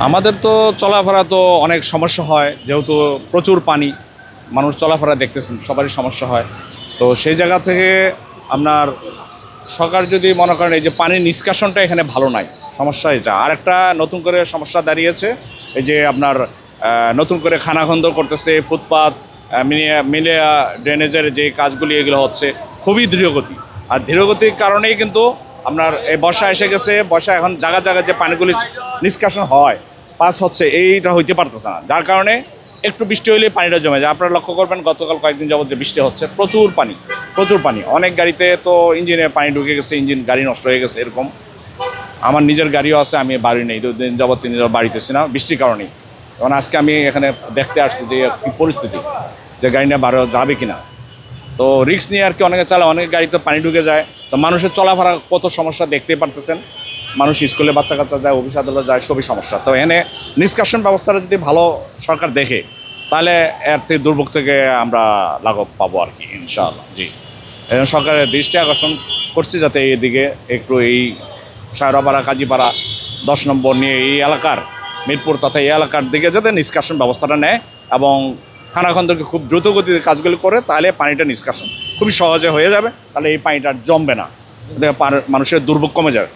আমাদের তো চলাফেরা তো অনেক সমস্যা হয়, যেহেতু প্রচুর পানি, মানুষ চলাফেরা দেখতেছেন সবারই সমস্যা হয়। তো সেই জায়গা থেকে আপনার সরকার যদি মনে করেন এই যে পানির নিষ্কাশনটা এখানে ভালো নাই, সমস্যা এটা। আর একটা নতুন করে সমস্যা দাঁড়িয়েছে, এই যে আপনার নতুন করে খানাখন্দ করতেছে, ফুটপাত মিলিয়া ড্রেনেজের যে কাজগুলি এগুলো হচ্ছে খুবই ধীরগতি। আর ধীরগতির কারণেই কিন্তু আপনার এই বর্ষা এসে গেছে, বর্ষা এখন জায়গা জায়গায় যে পানিগুলি নিষ্কাশন হয় পাস হচ্ছে, এইটা হইতে পারতেছে না, যার কারণে একটু বৃষ্টি হলে পানিটা জমে যায়। আপনারা লক্ষ্য করবেন গতকাল কয়েকদিন যাবত যে বৃষ্টি হচ্ছে, প্রচুর পানি, প্রচুর পানি। অনেক গাড়িতে তো ইঞ্জিনে পানি ঢুকে গেছে, ইঞ্জিন গাড়ি নষ্ট হয়ে গেছে এরকম। আমার নিজের গাড়িও আছে, আমি বাড়ি নেই, 2 দিন যাবত 3 দিন বাড়িতেছি না বৃষ্টির কারণেই। কারণ আজকে আমি এখানে দেখতে আসছি যে কী পরিস্থিতি, যে গাড়ি নিয়ে বারো যাবে কিনা। তো রিস্ক নিয়ে আর কি অনেকে চালায়, অনেক গাড়িতে পানি ঢুকে যায়। তো মানুষের চলাফেরা কত সমস্যা দেখতেই পারতেছেন। মানুষ স্কুলে বাচ্চা কাচ্চা যায়, অফিস আদালত যায়, সবই সমস্যা। তো এখানে নিষ্কাশন ব্যবস্থাটা যদি ভালো সরকার দেখে, তাহলে এর থেকে দুর্ভোগ থেকে আমরা লাঘব পাবো আর কি, ইনশাআল্লাহ। জি, এই জন্য সরকারের দৃষ্টি আকর্ষণ করছি যাতে এইদিকে একটু এই সায়রাপাড়া, কাজীপাড়া, 10 নম্বর নিয়ে এই এলাকার মিরপুর তথা এই এলাকার দিকে যাতে নিষ্কাশন ব্যবস্থাটা নেয় এবং খানাখন্দকে খুব দ্রুত গতিতে কাজগুলি করে, তাহলে পানিটা নিষ্কাশন খুবই সহজে হয়ে যাবে। তাহলে এই পানিটা জমবে না, মানুষের দুর্ভোগ কমে যাবে।